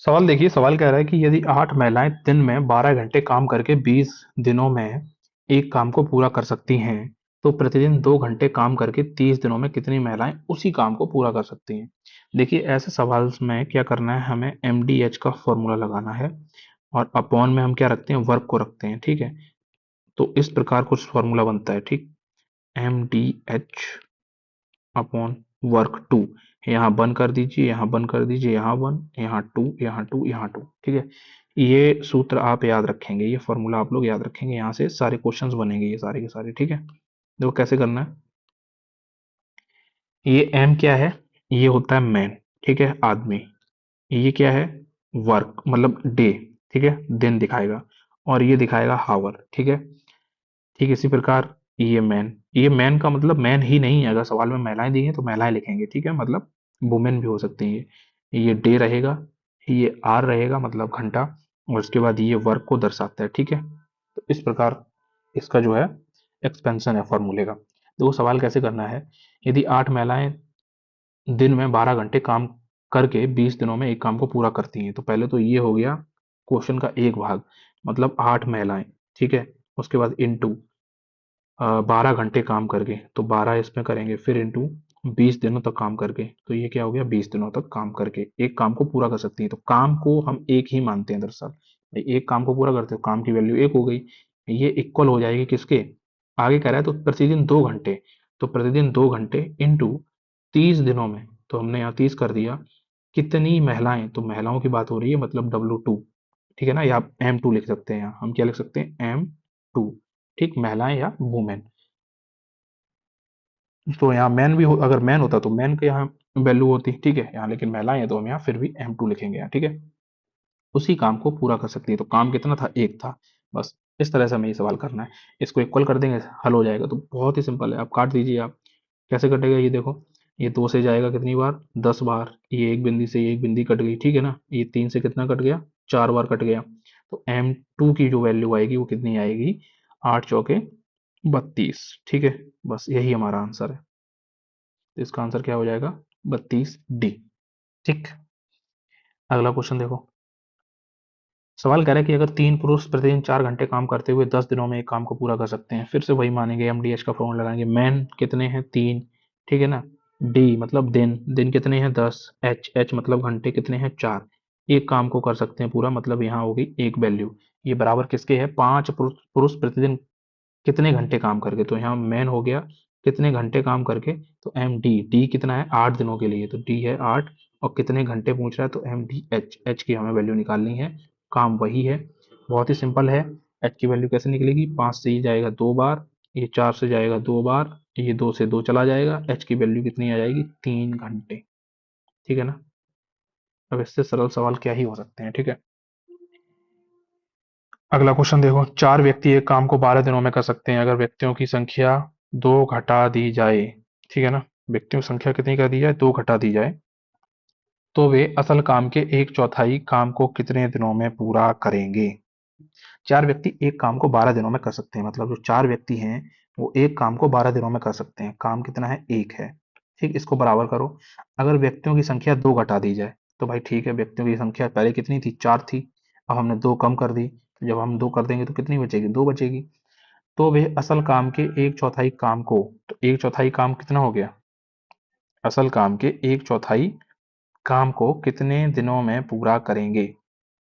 सवाल देखिए, सवाल कह रहा है कि यदि 8 महिलाएं दिन में 12 घंटे काम करके 20 दिनों में एक काम को पूरा कर सकती हैं, तो प्रतिदिन 2 घंटे काम करके 30 दिनों में कितनी महिलाएं उसी काम को पूरा कर सकती हैं। देखिए, ऐसे सवाल में क्या करना है, हमें MDH का फॉर्मूला लगाना है और अपॉन में हम क्या रखते हैं, वर्क को रखते हैं। ठीक है, तो इस प्रकार कुछ फॉर्मूला बनता है। ठीक, MDH अपॉन वर्क टू, यहाँ वन कर दीजिए, यहाँ वन कर दीजिए, यहाँ वन, यहाँ टू, यहाँ टू, यहाँ टू। ठीक है, ये सूत्र आप याद रखेंगे, ये फॉर्मूला आप लोग याद रखेंगे, यहाँ से सारे क्वेश्चंस बनेंगे ये सारे के सारे। ठीक है, देखो कैसे करना है। ये एम क्या है, ये होता है मैन। ठीक है, आदमी। ये क्या है, वर्क मतलब डे। ठीक है, दिन दिखाएगा, और ये दिखाएगा हावर। ठीक है, ठीक इसी प्रकार ये मैन का मतलब मैन ही नहीं है, अगर सवाल में महिलाएं दी हैं तो महिलाएं लिखेंगे। ठीक है, मतलब वुमेन भी हो सकती है। ये डे रहेगा, ये आर रहेगा मतलब घंटा, और उसके बाद ये वर्क को दर्शाता है। ठीक है, तो इस प्रकार इसका जो है एक्सपेंशन है फॉर्मूले का। तो वो सवाल कैसे करना है, यदि 8 महिलाएं दिन में 12 घंटे काम करके 20 दिनों में एक काम को पूरा करती हैं, तो पहले तो ये हो गया क्वेश्चन का एक भाग, मतलब 8 महिलाएं। ठीक है, उसके बाद इंटू 12 घंटे काम करके, तो 12 इसमें करेंगे, फिर इंटू 20 दिनों तक काम करके, तो ये क्या हो गया, 20 दिनों तक काम करके एक काम को पूरा कर सकती है। तो काम को हम एक ही मानते हैं दरअसल, भाई एक काम को पूरा करते हो, काम की वैल्यू एक हो गई। ये इक्वल हो जाएगी किसके, आगे कह रहा है तो प्रतिदिन 2 घंटे, तो प्रतिदिन 2 घंटे इंटू 30 दिनों में, तो हमने यहाँ 30 कर दिया। कितनी महिलाएं, तो महिलाओं की बात हो रही है, मतलब W2। ठीक है ना, या आप M2 लिख सकते हैं, यहाँ हम क्या लिख सकते हैं, M2। ठीक, महिलाएं या वुमेन। तो यहाँ मैन भी हो, अगर मैन होता तो मैन के यहाँ वैल्यू होती। ठीक है, यहाँ लेकिन महिलाएं हैं तो हम यहाँ फिर भी M2 लिखेंगे यहाँ। ठीक है, उसी काम को पूरा कर सकती है, तो काम कितना था, एक था। बस इस तरह से हमें ये सवाल करना है। इसको इक्वल कर देंगे, हल हो जाएगा। तो बहुत ही सिंपल है, आप काट दीजिए। आप कैसे कटेगा, ये देखो, ये 2 से जाएगा कितनी बार, 10 बार। ये एक बिंदी से ये एक बिंदी कट गई। ठीक है ना, ये 3 से कितना कट गया, 4 बार कट गया। तो M2 की जो वैल्यू आएगी वो कितनी आएगी, 8 चौके 32। ठीक है, बस यही हमारा आंसर है। तो इसका आंसर क्या हो जाएगा, 32D। ठीक, अगला क्वेश्चन देखो। सवाल कह रहा है कि अगर 3 पुरुष प्रतिदिन 4 घंटे काम करते हुए 10 दिनों में एक काम को पूरा कर सकते हैं, फिर से वही मानेंगे, MDH का फॉर्मूला लगाएंगे। मैन कितने हैं, 3। ठीक है ना, डी मतलब दिन, दिन कितने हैं, 10। एच मतलब घंटे कितने हैं, 4। एक काम को कर सकते हैं पूरा, मतलब यहाँ होगी एक वैल्यू। ये बराबर किसके है, 5 पुरुष प्रतिदिन कितने घंटे काम करके, तो यहाँ मैन हो गया कितने घंटे काम करके, तो डी कितना है, 8 दिनों के लिए, तो डी है 8। और कितने घंटे पूछ रहा है, तो एच की हमें वैल्यू निकालनी है। काम वही है, बहुत ही सिंपल है। एच की वैल्यू कैसे निकलेगी, 5 से ही जाएगा 2 बार, ये 4 से जाएगा 2 बार, ये 2 से 2 चला जाएगा, एच की वैल्यू कितनी आ जाएगी, 3 घंटे। ठीक है ना, अब इससे सरल सवाल क्या ही हो सकते हैं। ठीक है, अगला क्वेश्चन देखो। 4 व्यक्ति एक काम को 12 दिनों में कर सकते हैं, अगर व्यक्तियों की संख्या 2 घटा दी जाए। ठीक है ना, व्यक्तियों की संख्या कितनी कर दी जाए, 2 घटा दी जाए, तो वे असल काम के एक चौथाई काम को कितने दिनों में पूरा करेंगे। 4 व्यक्ति एक काम को 12 दिनों में कर सकते हैं, मतलब जो 4 व्यक्ति हैं वो एक काम को 12 दिनों में कर सकते हैं। काम कितना है, एक है। ठीक, इसको बराबर करो। अगर व्यक्तियों की संख्या 2 घटा दी जाए, तो भाई ठीक है, व्यक्तियों की संख्या पहले कितनी थी, 4 थी। अब हमने 2 कम कर दी, तो जब हम 2 कर देंगे तो कितनी बचेगी, 2 बचेगी। तो वे असल काम के एक चौथाई काम को, तो एक चौथाई काम कितना हो गया, असल काम के एक चौथाई काम को कितने दिनों में पूरा करेंगे।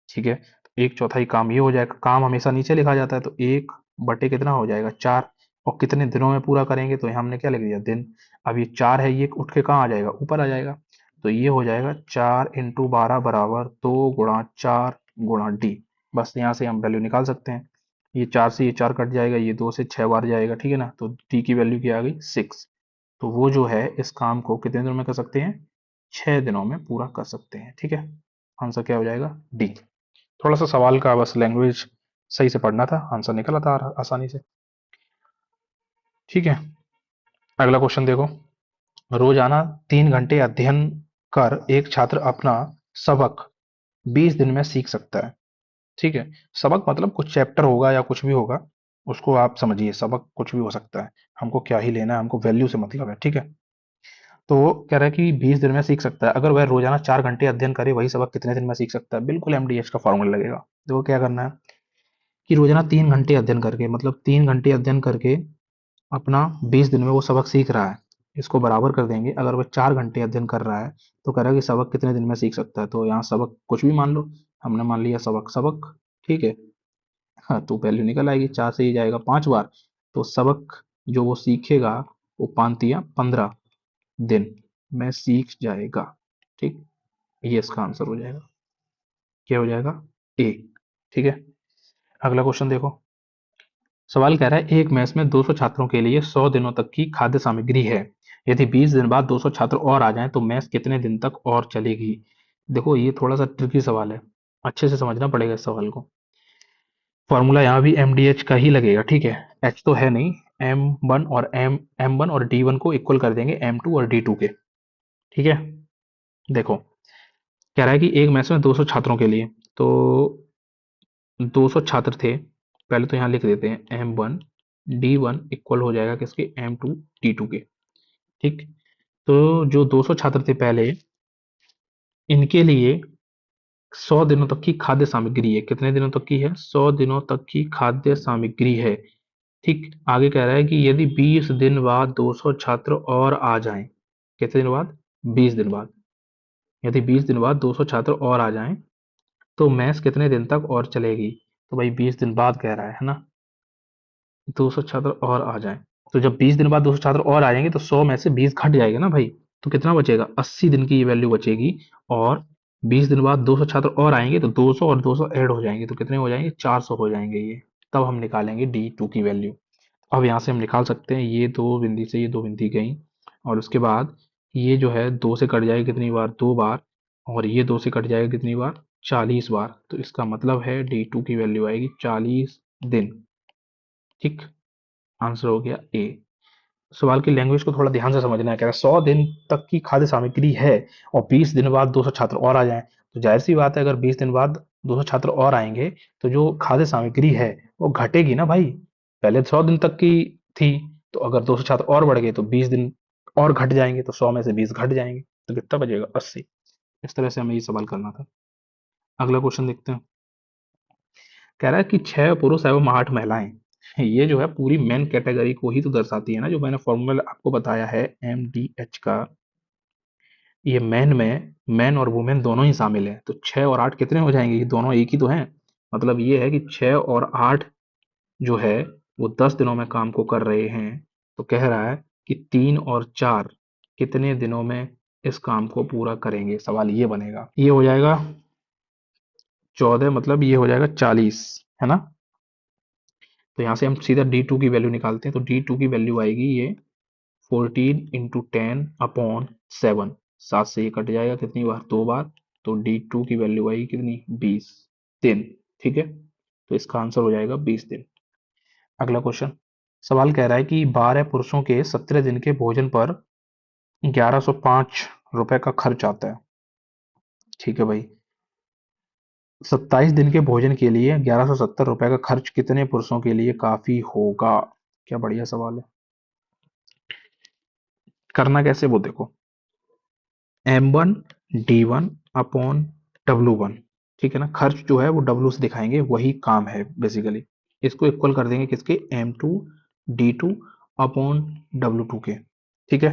ठीक है, तो एक चौथाई काम ये हो जाएगा, काम हमेशा नीचे लिखा जाता है, तो एक बटे कितना हो जाएगा, 4। और कितने दिनों में पूरा करेंगे, तो यहाँ हमने क्या लिख दिया, दिन। अब ये 4 है, ये उठ के कहाँ आ जाएगा, ऊपर आ जाएगा। तो ये हो जाएगा 4 × 12 बराबर 2 × 4 × D। बस यहाँ से हम वैल्यू निकाल सकते हैं। ये 4 से ये 4 कट जाएगा, ये 2 से 6 बार जाएगा। ठीक है ना, तो डी की वैल्यू क्या आ गई, 6। तो वो जो है इस काम को कितने दिनों में कर सकते हैं, 6 दिनों में पूरा कर सकते हैं। ठीक है, आंसर क्या हो जाएगा, डी। थोड़ा सा सवाल का बस लैंग्वेज सही से पढ़ना था, आंसर निकला था आसानी से। ठीक है, अगला क्वेश्चन देखो। रोजाना 3 घंटे अध्ययन कर एक छात्र अपना सबक 20 दिन में सीख सकता है। ठीक है, सबक मतलब कुछ चैप्टर होगा या कुछ भी होगा, उसको आप समझिए, सबक कुछ भी हो सकता है, हमको क्या ही लेना है, हमको वैल्यू से मतलब है। ठीक है, तो कह रहा है कि 20 दिन में सीख सकता है। अगर वह रोजाना 4 घंटे अध्ययन करे, वही सबक कितने दिन में सीख सकता है? बिल्कुल एमडीएच का फॉर्मूला लगेगा। देखो क्या करना है कि रोजाना 3 घंटे अध्ययन करके, मतलब 3 घंटे अध्ययन करके अपना 20 दिन में वो सबक सीख रहा है, इसको बराबर कर देंगे। अगर वह 4 घंटे अध्ययन कर रहा है तो कह रहा है कि सबक कितने दिन में सीख सकता है। तो यहाँ सबक कुछ भी मान लो, हमने मान लिया सबक सबक, ठीक है। हाँ, तो वैल्यू निकल आएगी, 4 से ही जाएगा 5 बार। तो सबक जो वो सीखेगा वो 5 या 15 दिन में सीख जाएगा। ठीक, ये इसका आंसर हो जाएगा। क्या हो जाएगा? ए। ठीक है, अगला क्वेश्चन देखो। सवाल कह रहा है एक मेस में 200 छात्रों के लिए 100 दिनों तक की खाद्य सामग्री है। यदि 20 दिन बाद 200 छात्र और आ जाएं तो मेस कितने दिन तक और चलेगी? देखो ये थोड़ा सा ट्रिकी सवाल है, अच्छे से समझना पड़ेगा इस सवाल को। फॉर्मूला यहाँ भी एम डी एच का ही लगेगा, ठीक है। एच तो है नहीं, एम वन और डी वन को इक्वल कर देंगे एम टू और डी टू के। ठीक है, देखो कह रहा है कि एक मैथ में 200 छात्रों के लिए, तो 200 छात्र थे। पहले तो यहाँ लिख देते हैं M1 D1 इक्वल हो जाएगा किसके? M2 D2 के। ठीक, तो जो 200 छात्र थे पहले, इनके लिए 100 दिनों तक की खाद्य सामग्री है। कितने दिनों तक की है? 100 दिनों तक की खाद्य सामग्री है। ठीक, आगे कह रहा है कि यदि 20 दिन बाद 200 छात्र और आ जाएं, कितने दिन बाद? 20 दिन बाद। यदि 20 दिन बाद 200 छात्र और आ जाएं तो मैथ्स कितने दिन तक और चलेगी? तो भाई 20 दिन बाद कह रहा है ना, 200 छात्र और आ जाएं। तो जब 20 दिन बाद 200 छात्र और आ जाएंगे तो 100 में से 20 घट जाएगा ना भाई। तो कितना बचेगा? 80 दिन की ये वैल्यू बचेगी। और 20 दिन बाद 200 छात्र और आएंगे तो 200 और 200 ऐड हो जाएंगे, तो कितने हो जाएंगे? 400 हो जाएंगे ये। तब हम निकालेंगे D2 की वैल्यू। अब यहाँ से हम निकाल सकते हैं, ये दो बिंदी से ये दो बिंदी गई, और उसके बाद ये जो है 2 से कट जाएगी कितनी बार? 2 बार। और ये 2 से कट जाएगा कितनी बार? 40 बार। तो इसका मतलब है D2 की वैल्यू आएगी 40 दिन। ठीक, आंसर हो गया ए। सवाल की लैंग्वेज को थोड़ा ध्यान से समझना है। कह रहा है 100 दिन तक की खाद्य सामग्री है और 20 दिन बाद 200 छात्र और आ जाएं, तो जाहिर सी बात है अगर 20 दिन बाद 200 छात्र और आएंगे तो जो खाद्य सामग्री है वो घटेगी ना भाई। पहले 100 दिन तक की थी, तो अगर 200 छात्र और बढ़ गए तो 20 दिन और घट जाएंगे, तो 100 में से 20 घट जाएंगे, तो कितना बचेगा? 80। इस तरह से हमें ये सवाल करना था। अगला क्वेश्चन देखते हैं। कह रहा है कि 6 पुरुष एवं 8 महिलाएं, ये जो है पूरी मेन कैटेगरी को ही तो दर्शाती है ना, जो मैंने फॉर्मूला आपको बताया है MDH का। ये मैन में मैन और वुमेन दोनों ही शामिल है, तो 6 और 8 कितने हो जाएंगे? ये दोनों एक ही तो हैं। मतलब ये है कि 6 और 8 जो है वो 10 दिनों में काम को कर रहे हैं। तो कह रहा है कि 3 और 4 कितने दिनों में इस काम को पूरा करेंगे? सवाल ये बनेगा। ये हो जाएगा 14, मतलब ये हो जाएगा 40, है ना। तो यहाँ से हम सीधा D2 की वैल्यू निकालते हैं, तो D2 की वैल्यू आएगी ये 14 × 10/7। 7 से ये कट जाएगा कितनी बार? 2 बार। तो D2 की वैल्यू आएगी कितनी? 20 दिन। ठीक है, तो इसका आंसर हो जाएगा 20 दिन। अगला क्वेश्चन। सवाल कह रहा है कि 12 पुरुषों के 17 दिन के भोजन पर 1105 रुपए का खर्च आता है। ठीक है भाई, 27 दिन के भोजन के लिए 1170 रुपए का खर्च कितने पुरुषों के लिए काफी होगा? क्या बढ़िया सवाल है। करना कैसे वो देखो, M1 D1/W1। ठीक है ना, खर्च जो है वो W से दिखाएंगे, वही काम है बेसिकली। इसको इक्वल कर देंगे किसके? M2D2/W2 के। ठीक है,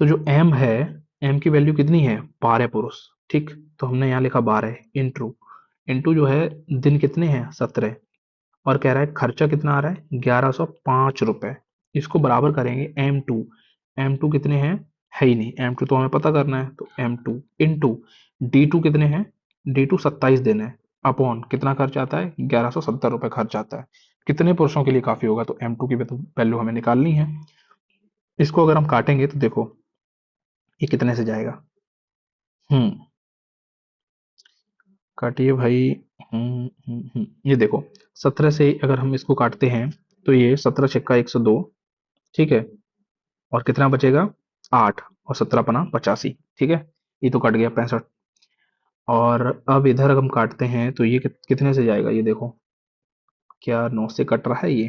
तो जो M है, M की वैल्यू कितनी है? 12 पुरुष। ठीक, तो हमने यहाँ लिखा 12 इंटू इंटू जो है दिन कितने हैं? 17। और कह रहा है खर्चा कितना आ रहा है? 1105 रुपए। इसको बराबर करेंगे M2। M2 कितने हैं? है ही नहीं, M2 तो हमें पता करना है, तो M2 इंटू D2 कितने हैं? D2 27 दिन है, अपॉन कितना खर्च आता है? 1170 रुपए खर्च आता है। कितने पुरुषों के लिए काफी होगा? तो M2 की वैल्यू हमें निकालनी है। इसको अगर हम काटेंगे तो देखो ये कितने से जाएगा। हम्म, काटिए भाई। ये देखो, 17 से अगर हम इसको काटते हैं तो ये 17 × 6 = 102। ठीक है, और कितना बचेगा? 8 और 17 × 5 = 85। ठीक है, ये तो कट गया 65। और अब इधर हम काटते हैं तो ये कितने से जाएगा? ये देखो, क्या 9 से कट रहा है ये?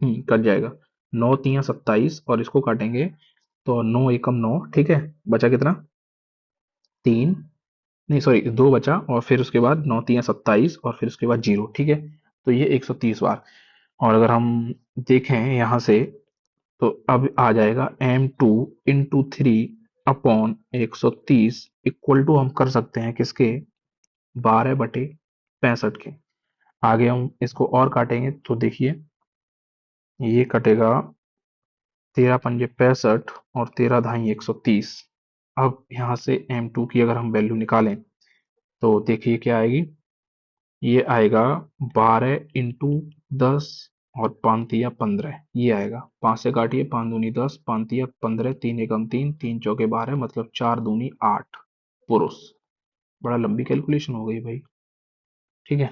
कट जाएगा। 9 × 3 = 27, और इसको काटेंगे तो 9 एकम 9, ठीक है, बचा कितना? 3, नहीं सॉरी 2 बचा, और फिर उसके बाद 9 3 27 और फिर उसके बाद 0, ठीक है। तो ये 130 बार। और अगर हम देखें यहाँ से, तो अब आ जाएगा m2 × 3/130 इक्वल टू हम कर सकते हैं किसके? 12/65 के। आगे हम इसको और काटेंगे तो देखिए, ये कटेगा 13 पंजे 65 और 13 धाई 130। अब यहाँ से m2 की अगर हम वैल्यू निकालें तो देखिए क्या आएगी। ये आएगा 12 × 10 और 5 तिया 15, ये आएगा। 5 से काटिए, 5 दूनी 10, 5 तिया 15, 3 एकम 3, 3 चौके 12, मतलब 4 दूनी 8 पुरुष। बड़ा लंबी कैलकुलेशन हो गई भाई। ठीक है,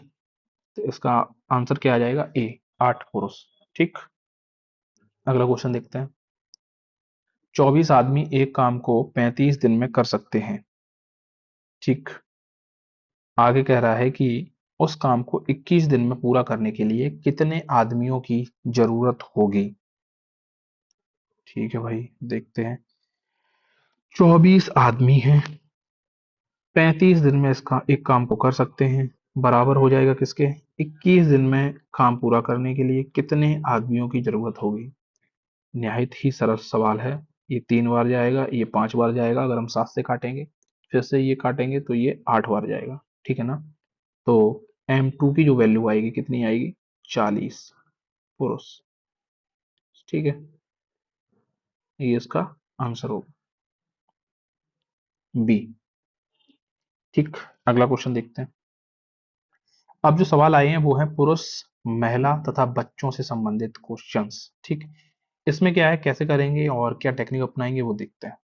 तो इसका आंसर क्या आ जाएगा? ए, 8 पुरुष। ठीक, अगला क्वेश्चन देखते हैं। 24 आदमी एक काम को 35 दिन में कर सकते हैं। ठीक, आगे कह रहा है कि उस काम को 21 दिन में पूरा करने के लिए कितने आदमियों की जरूरत होगी। ठीक है भाई, देखते हैं। 24 आदमी हैं, 35 दिन में इसका एक काम को कर सकते हैं, बराबर हो जाएगा किसके? 21 दिन में काम पूरा करने के लिए कितने आदमियों की जरूरत होगी। निहायत ही सरल सवाल है। ये 3 बार जाएगा, ये 5 बार जाएगा, अगर हम 7 से काटेंगे, फिर से ये काटेंगे तो ये 8 बार जाएगा। ठीक है ना? तो m2 की जो वैल्यू आएगी कितनी आएगी? 40 पुरुष। ठीक है, ये इसका आंसर होगा बी। ठीक, अगला क्वेश्चन देखते हैं। अब जो सवाल आए हैं वो है पुरुष, महिला तथा बच्चों से संबंधित क्वेश्चंस। ठीक, इसमें क्या है, कैसे करेंगे और क्या टेक्निक अपनाएंगे वो देखते हैं।